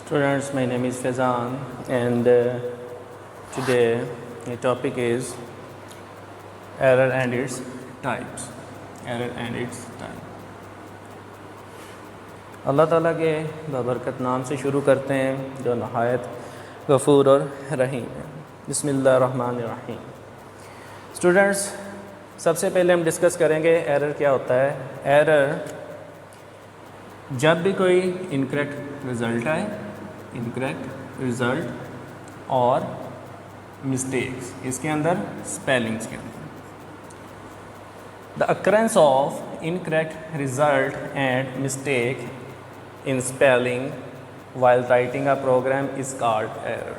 Students, my name is Faizan and today the topic is error and its types. Error and its type. अल्लाह ताला के बबरकत नाम से शुरू करते हैं जो नहायत गफ़ूर और रहीम है। बिस्मिल्लाहिर्रहमानिर्रहीम। स्टूडेंट्स, सबसे पहले हम डिस्कस करेंगे एरर क्या होता है। एरर जब भी कोई इनकरेक्ट रिज़ल्ट आए, इनकरेक्ट रिज़ल्ट और मिस्टेक्स इसके अंदर स्पेलिंग्स के अंदर, the occurrence of incorrect result and mistake in spelling while writing a program is called error।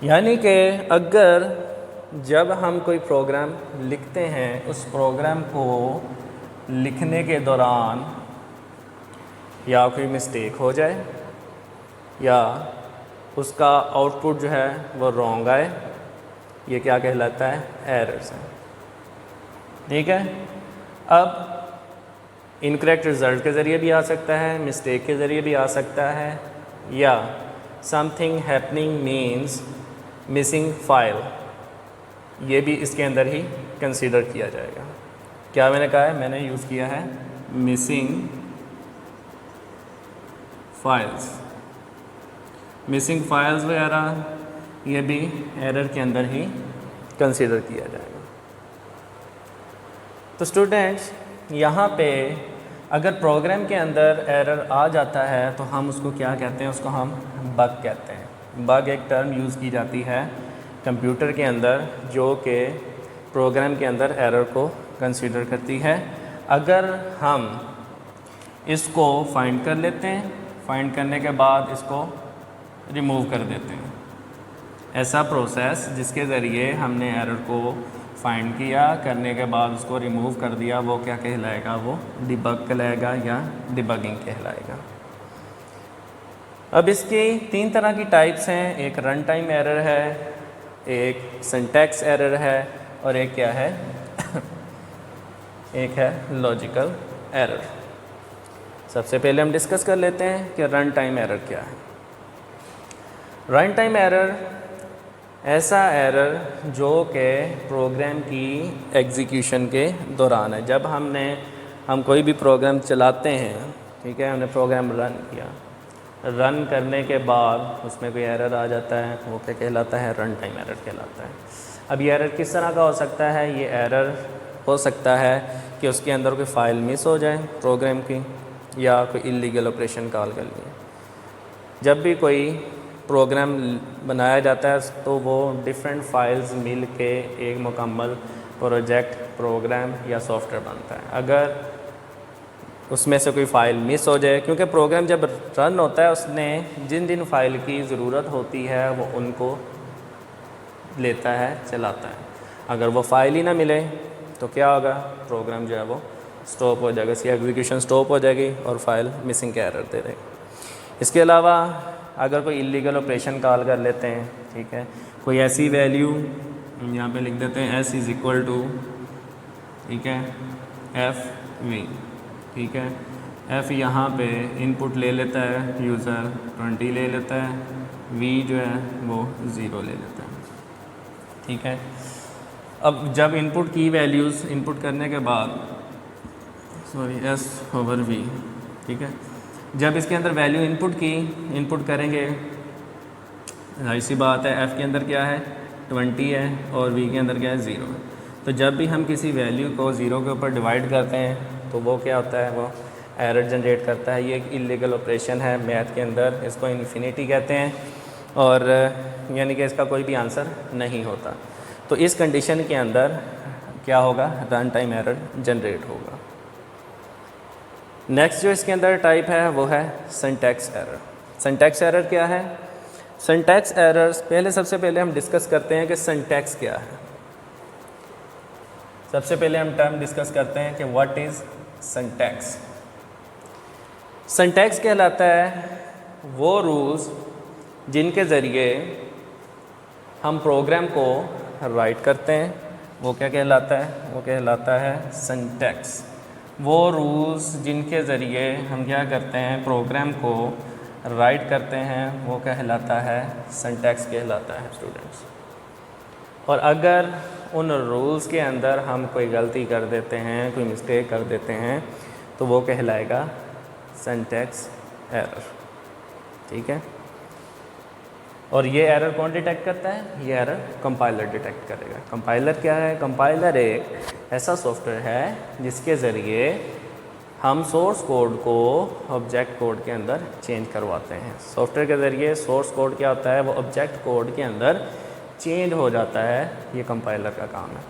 यानी कि अगर जब हम कोई प्रोग्राम लिखते हैं, उस प्रोग्राम को लिखने के दौरान या कोई मिस्टेक हो जाए या उसका आउटपुट जो है वो रॉन्ग आए, ये क्या कहलाता है? एरर्स है। ठीक है। अब इनकरेक्ट रिज़ल्ट के ज़रिए भी आ सकता है, मिस्टेक के ज़रिए भी आ सकता है, या something happening means missing file, ये भी इसके अंदर ही कंसीडर किया जाएगा। क्या मैंने कहा है? मैंने यूज़ किया है मिसिंग फाइल्स। मिसिंग फाइल्स वगैरह ये भी एरर के अंदर ही कंसीडर किया जाएगा। तो स्टूडेंट्स, यहाँ पे अगर प्रोग्राम के अंदर एरर आ जाता है तो हम उसको क्या कहते हैं? उसको हम बग कहते हैं। बग एक टर्म यूज़ की जाती है कंप्यूटर के अंदर जो कि प्रोग्राम के अंदर एरर को कंसीडर करती है। अगर हम इसको फाइंड कर लेते हैं, फाइंड करने के बाद इसको रिमूव कर देते हैं, ऐसा प्रोसेस जिसके ज़रिए हमने एरर को फाइंड किया, करने के बाद उसको रिमूव कर दिया, वो क्या कहलाएगा? वो डिबग कहलाएगा या डिबगिंग कहलाएगा। अब इसकी 3 तरह की टाइप्स हैं। एक रन टाइम एरर है, एक सिंटैक्स एरर है और एक क्या है? एक है लॉजिकल एरर। सबसे पहले हम डिस्कस कर लेते हैं कि रन टाइम एरर क्या है। रन टाइम एरर ऐसा एरर जो कि प्रोग्राम की एग्जीक्यूशन के दौरान है। जब हम कोई भी प्रोग्राम चलाते हैं, ठीक है, हमने प्रोग्राम रन किया, रन करने के बाद उसमें कोई एरर आ जाता है, वो क्या कहलाता है? रन टाइम एरर कहलाता है। अब ये एरर किस तरह का हो सकता है? ये एरर हो सकता है कि उसके अंदर कोई फ़ाइल मिस हो जाए प्रोग्राम की, या कोई इलीगल ऑपरेशन कॉल कर लिए। जब भी कोई प्रोग्राम बनाया जाता है तो वो डिफरेंट फाइल्स मिल के एक मुकम्मल प्रोजेक्ट, प्रोग्राम या सॉफ्टवेयर बनता है। अगर उसमें से कोई फ़ाइल मिस हो जाए, क्योंकि प्रोग्राम जब रन होता है उसने जिन जिन फ़ाइल की ज़रूरत होती है वो उनको लेता है, चलाता है। अगर वो फ़ाइल ही ना मिले तो क्या होगा? प्रोग्राम जो है वो स्टॉप हो जाएगा, इसकी एग्जीक्यूशन स्टॉप हो जाएगी और फाइल मिसिंग का एरर दे देगी। इसके अलावा अगर कोई इलीगल ऑपरेशन कॉल कर लेते हैं, ठीक है, कोई ऐसी वैल्यू यहाँ पे लिख देते हैं s इज़ इक्वल टू, ठीक है, f(v), ठीक है, f यहाँ पे इनपुट ले लेता है यूज़र 20 ले लेता है, v जो है वो 0 ले लेता है, ठीक है। अब जब इनपुट की वैल्यूज़ इनपुट करने के बाद s/v, ठीक है, जब इसके अंदर वैल्यू इनपुट करेंगे, ऐसी बात है f के अंदर क्या है? 20 है और v के अंदर क्या है? 0 है। तो जब भी हम किसी वैल्यू को 0 के ऊपर डिवाइड करते हैं तो वो क्या होता है? वो एरर जनरेट करता है। ये एक इलीगल ऑपरेशन है मैथ के अंदर, इसको इन्फिनिटी कहते हैं, और यानी कि इसका कोई भी आंसर नहीं होता। तो इस कंडीशन के अंदर क्या होगा? रन टाइम एरर जनरेट होगा। नेक्स्ट जो इसके अंदर टाइप है वो है सिंटैक्स एरर। सिंटैक्स एरर क्या है? सिंटैक्स एरर्स सबसे पहले हम डिस्कस करते हैं कि सिंटैक्स क्या है। सबसे पहले हम टर्म डिस्कस करते हैं कि व्हाट इज़ सिंटैक्स। सिंटैक्स कहलाता है वो रूल्स जिनके ज़रिए हम प्रोग्राम को राइट करते हैं, वो क्या कहलाता है? वो कहलाता है सिंटैक्स। वो रूल्स जिनके ज़रिए हम क्या करते हैं? प्रोग्राम को राइट करते हैं वो कहलाता है सिंटैक्स कहलाता है स्टूडेंट्स। और अगर उन रूल्स के अंदर हम कोई गलती कर देते हैं, कोई मिस्टेक कर देते हैं, तो वो कहलाएगा सिंटैक्स एरर। ठीक है। और ये एरर कौन डिटेक्ट करता है? ये एरर कंपाइलर डिटेक्ट करेगा। कंपाइलर क्या है? कंपाइलर एक ऐसा सॉफ्टवेयर है जिसके ज़रिए हम सोर्स कोड को ऑब्जेक्ट कोड के अंदर चेंज करवाते हैं। सॉफ्टवेयर के ज़रिए सोर्स कोड क्या होता है, वो ऑब्जेक्ट कोड के अंदर चेंज हो जाता है। ये कंपाइलर का काम है।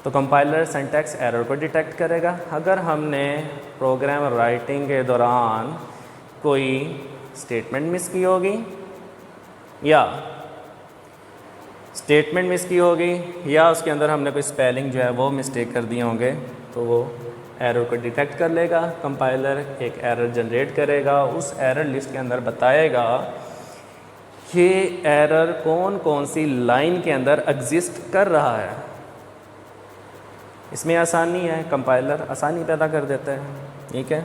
तो कंपाइलर सिंटैक्स एरर को डिटेक्ट करेगा। अगर हमने प्रोग्राम राइटिंग के दौरान कोई स्टेटमेंट मिस की होगी या स्टेटमेंट मिस की होगी या उसके अंदर हमने कोई स्पेलिंग जो है वो मिस्टेक कर दिए होंगे, तो वो एरर को डिटेक्ट कर लेगा। कंपाइलर एक एरर जनरेट करेगा, उस एरर लिस्ट के अंदर बताएगा कि एरर कौन कौन सी लाइन के अंदर एग्जिस्ट कर रहा है। इसमें आसानी है, कंपाइलर आसानी पैदा कर देता है। ठीक है।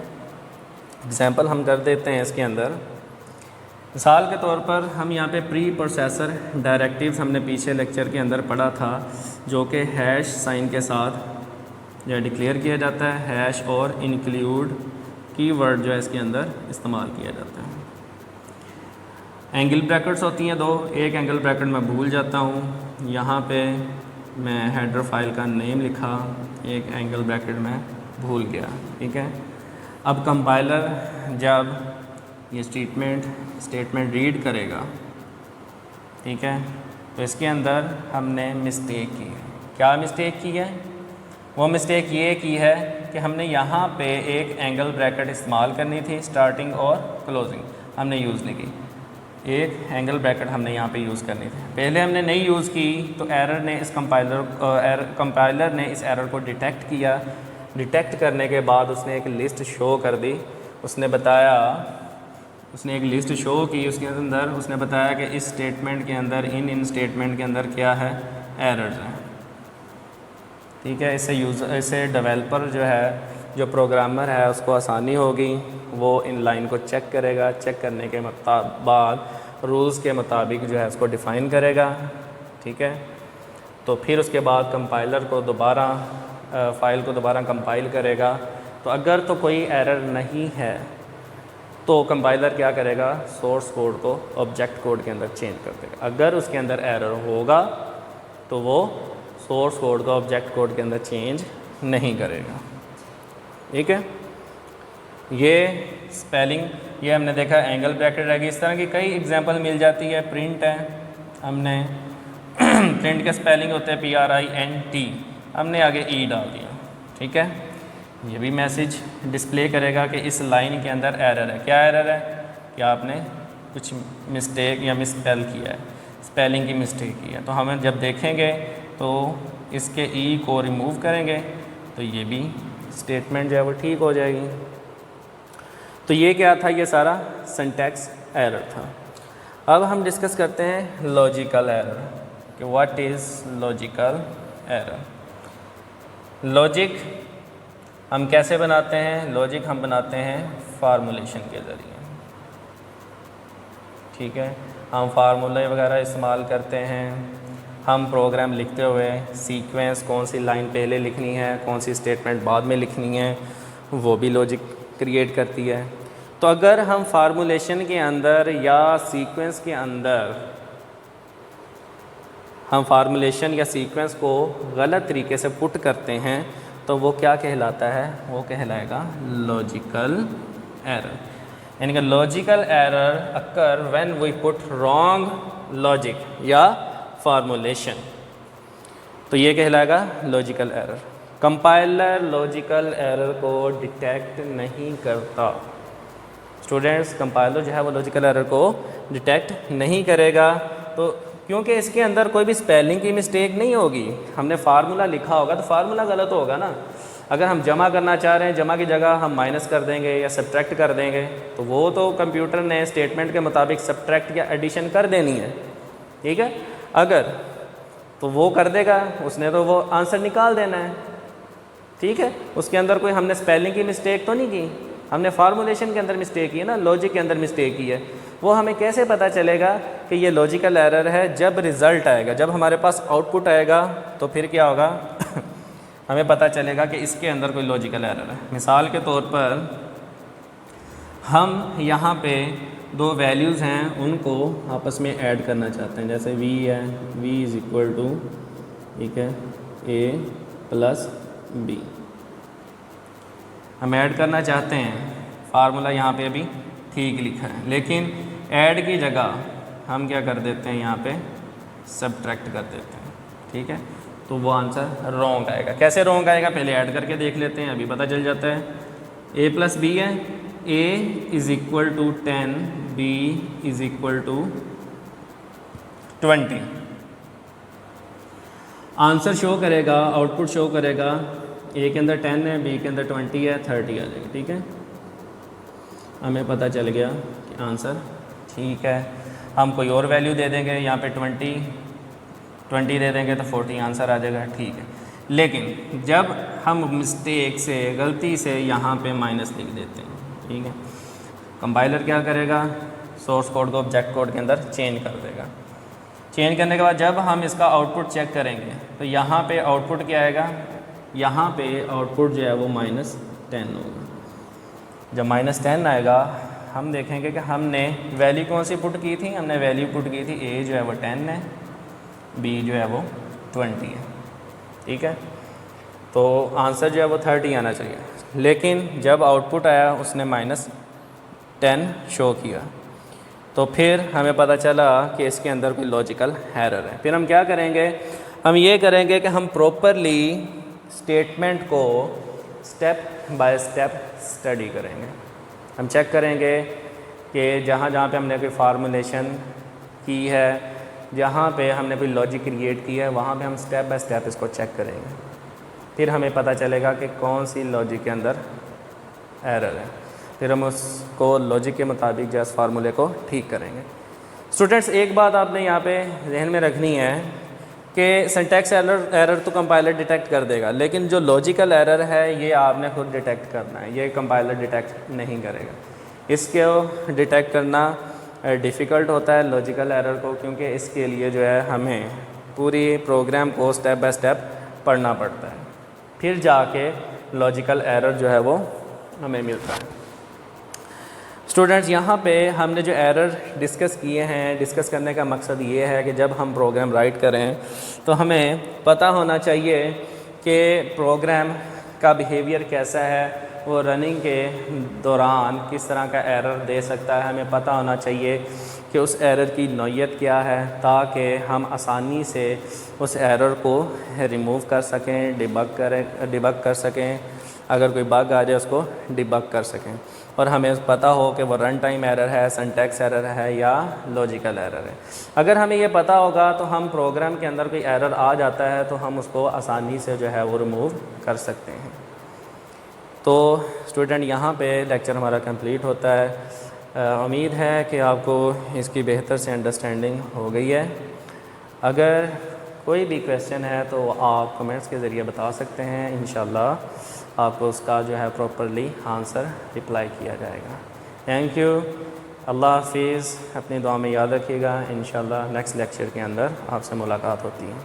एग्जाम्पल हम कर देते हैं इसके अंदर। मिसाल के तौर पर हम यहाँ पे प्री प्रोसेसर डायरेक्टिव्स हमने पीछे लेक्चर के अंदर पढ़ा था, जो कि हैश साइन के साथ जो डिक्लेयर किया जाता है। हैश और इंक्लूड कीवर्ड जो है इसके अंदर इस्तेमाल किया जाता है। एंगल ब्रैकेट्स होती हैं दो, एक एंगल ब्रैकेट मैं भूल जाता हूँ, यहाँ पे मैं हेडर फाइल का नेम लिखा, एक एंगल ब्रैकेट मैं भूल गया। ठीक है। अब कंपाइलर जब ये स्टेटमेंट रीड करेगा, ठीक है, तो इसके अंदर हमने मिस्टेक की है। क्या मिस्टेक की है? वो मिस्टेक ये की है कि हमने यहाँ पे एक एंगल ब्रैकेट इस्तेमाल करनी थी, स्टार्टिंग और क्लोजिंग हमने यूज़ नहीं की। एक एंगल ब्रैकेट हमने यहाँ पे यूज़ करनी थी, पहले हमने नहीं यूज़ की, तो एरर ने इस कंपाइलर ने इस एरर को डिटेक्ट किया। डिटेक्ट करने के बाद उसने एक लिस्ट शो कर दी। उसने एक लिस्ट शो की, उसके अंदर उसने बताया कि इस स्टेटमेंट के अंदर इन स्टेटमेंट के अंदर क्या है, एरर्स हैं। ठीक है। इससे डेवलपर जो है, जो प्रोग्रामर है, उसको आसानी होगी, वो इन लाइन को चेक करेगा। चेक करने के बाद रूल्स के मुताबिक जो है उसको डिफ़ाइन करेगा। ठीक है। तो फिर उसके बाद कंपाइलर को दोबारा फ़ाइल को दोबारा कंपाइल करेगा। तो अगर तो कोई एरर नहीं है तो कंपाइलर क्या करेगा, सोर्स कोड को ऑब्जेक्ट कोड के अंदर चेंज कर देगा। अगर उसके अंदर एरर होगा तो वो सोर्स कोड को ऑब्जेक्ट कोड के अंदर चेंज नहीं करेगा। ठीक है। ये स्पेलिंग, ये हमने देखा एंगल ब्रैकेट रहेगी। इस तरह की कई एग्जांपल मिल जाती है। प्रिंट है, हमने प्रिंट के स्पेलिंग होते हैं PRINT, हमने आगे ई डाल दिया। ठीक है। ये भी मैसेज डिस्प्ले करेगा कि इस लाइन के अंदर एरर है। क्या एरर है? कि आपने कुछ मिस्टेक या मिसस्पेल किया है, स्पेलिंग की मिस्टेक की है। तो हमें जब देखेंगे तो इसके ई को रिमूव करेंगे तो ये भी स्टेटमेंट जो है वो ठीक हो जाएगी। तो ये क्या था? ये सारा सिंटैक्स एरर था। अब हम डिस्कस करते हैं लॉजिकल एरर कि what is logical error. Logic हम कैसे बनाते हैं? लॉजिक हम बनाते हैं फार्मूलेशन के ज़रिए। ठीक है। हम फार्मूले वगैरह इस्तेमाल करते हैं। हम प्रोग्राम लिखते हुए सीक्वेंस, कौन सी लाइन पहले लिखनी है, कौन सी स्टेटमेंट बाद में लिखनी है, वो भी लॉजिक क्रिएट करती है। तो अगर हम फार्मूलेशन के अंदर या सीक्वेंस के अंदर हम फार्मूलेशन या सीक्वेंस को गलत तरीके से पुट करते हैं तो वो क्या कहलाता है? वो कहलाएगा लॉजिकल एरर। यानी कि logical error occur when we put wrong logic या फार्मूलेशन, तो ये कहलाएगा logical error. Compiler logical error को डिटेक्ट नहीं करता। स्टूडेंट्स, कंपाइलर जो है वो लॉजिकल एरर को डिटेक्ट नहीं करेगा। तो क्योंकि इसके अंदर कोई भी स्पेलिंग की मिस्टेक नहीं होगी। हमने फार्मूला लिखा होगा तो फार्मूला गलत होगा ना। अगर हम जमा करना चाह रहे हैं, जमा की जगह हम माइनस कर देंगे या सब्ट्रैक्ट कर देंगे, तो वो तो कंप्यूटर ने स्टेटमेंट के मुताबिक सब्ट्रैक्ट या एडिशन कर देनी है। ठीक है। अगर तो वो कर देगा, उसने तो वो आंसर निकाल देना है। ठीक है। उसके अंदर कोई हमने स्पेलिंग की मिस्टेक तो नहीं की। हमने फार्मूलेशन के अंदर मिस्टेक की है ना, लॉजिक के अंदर मिस्टेक की है। वो हमें कैसे पता चलेगा कि ये लॉजिकल एरर है? जब रिज़ल्ट आएगा, जब हमारे पास आउटपुट आएगा तो फिर क्या होगा हमें पता चलेगा कि इसके अंदर कोई लॉजिकल एरर है। मिसाल के तौर पर हम यहाँ पे दो वैल्यूज़ हैं, उनको आपस में ऐड करना चाहते हैं। जैसे v है, v इज़ इक्वल टू, ठीक है, a प्लस b हम ऐड करना चाहते हैं। फार्मूला यहाँ पे अभी ठीक लिखा है, लेकिन ऐड की जगह हम क्या कर देते हैं, यहाँ पे सब्ट्रैक्ट कर देते हैं, ठीक है। तो वो आंसर रॉन्ग आएगा। कैसे रॉन्ग आएगा पहले ऐड करके देख लेते हैं, अभी पता चल जाता है। a प्लस बी है, a is equal to 10, b is equal to 20। Answer show करेगा, आउटपुट शो करेगा, a के अंदर 10 है, b के अंदर 20 है, 30 आ जाएगा, ठीक है। हमें पता चल गया कि आंसर ठीक है। हम कोई और वैल्यू दे देंगे, यहाँ पे 20 दे देंगे तो 40 आंसर आ जाएगा, ठीक है। लेकिन जब हम मिस्टेक से, गलती से यहाँ पे माइनस लिख देते हैं, ठीक है, कंपाइलर क्या करेगा, सोर्स कोड को ऑब्जेक्ट कोड के अंदर चेंज कर देगा। चेंज करने के बाद जब हम इसका आउटपुट चेक करेंगे तो यहाँ पे आउटपुट क्या आएगा, यहाँ पे आउटपुट जो है वो -10 होगा। जब -10 आएगा हम देखेंगे कि हमने वैल्यू कौन सी पुट की थी, हमने वैल्यू पुट की थी a जो है वो 10 है, b जो है वो 20 है, ठीक है। तो आंसर जो है वो 30 आना चाहिए, लेकिन जब आउटपुट आया उसने -10 शो किया। तो फिर हमें पता चला कि इसके अंदर कोई लॉजिकल एरर है। फिर हम क्या करेंगे, हम ये करेंगे कि हम प्रॉपरली स्टेटमेंट को स्टेप बाय स्टेप स्टडी करेंगे। हम चेक करेंगे कि जहाँ जहाँ पे हमने कोई फार्मूलेशन की है, जहाँ पे हमने कोई लॉजिक क्रिएट की है, वहाँ पे हम स्टेप बाय स्टेप इसको चेक करेंगे। फिर हमें पता चलेगा कि कौन सी लॉजिक के अंदर एरर है। फिर हम उसको लॉजिक के मुताबिक जो फार्मूले को ठीक करेंगे। स्टूडेंट्स, एक बात आपने यहाँ पे जहन में रखनी है कि सिंटैक्स एरर तो कंपाइलर डिटेक्ट कर देगा, लेकिन जो लॉजिकल एरर है ये आपने खुद डिटेक्ट करना है, ये कंपाइलर डिटेक्ट नहीं करेगा। इसको डिटेक्ट करना डिफ़िकल्ट होता है लॉजिकल एरर को, क्योंकि इसके लिए जो है हमें पूरी प्रोग्राम को स्टेप बाय स्टेप पढ़ना पड़ता है, फिर जाके लॉजिकल एरर जो है वो हमें मिलता है। स्टूडेंट्स, यहाँ पे हमने जो एरर डिस्कस किए हैं, डिस्कस करने का मकसद ये है कि जब हम प्रोग्राम राइट करें तो हमें पता होना चाहिए कि प्रोग्राम का बिहेवियर कैसा है, वो रनिंग के दौरान किस तरह का एरर दे सकता है। हमें पता होना चाहिए कि उस एरर की नौइयत क्या है, ताकि हम आसानी से उस एरर को रिमूव कर सकें, डिबग कर सकें। अगर कोई बग आ जाए उसको डिबग कर सकें, और हमें पता हो कि वो रन टाइम एरर है, सिंटैक्स एरर है या लॉजिकल एरर है। अगर हमें ये पता होगा तो हम प्रोग्राम के अंदर कोई एरर आ जाता है तो हम उसको आसानी से जो है वो रिमूव कर सकते हैं। तो स्टूडेंट, यहाँ पे लेक्चर हमारा कंप्लीट होता है। उम्मीद है कि आपको इसकी बेहतर से अंडरस्टैंडिंग हो गई है। अगर कोई भी क्वेश्चन है तो आप कमेंट्स के ज़रिए बता सकते हैं, इंशाल्लाह आपको उसका जो है प्रॉपरली आंसर रिप्लाई किया जाएगा। थैंक यू, अल्लाह हाफिज़। अपनी दुआ में याद रखिएगा। इंशाल्लाह नेक्स्ट लेक्चर के अंदर आपसे मुलाकात होती है।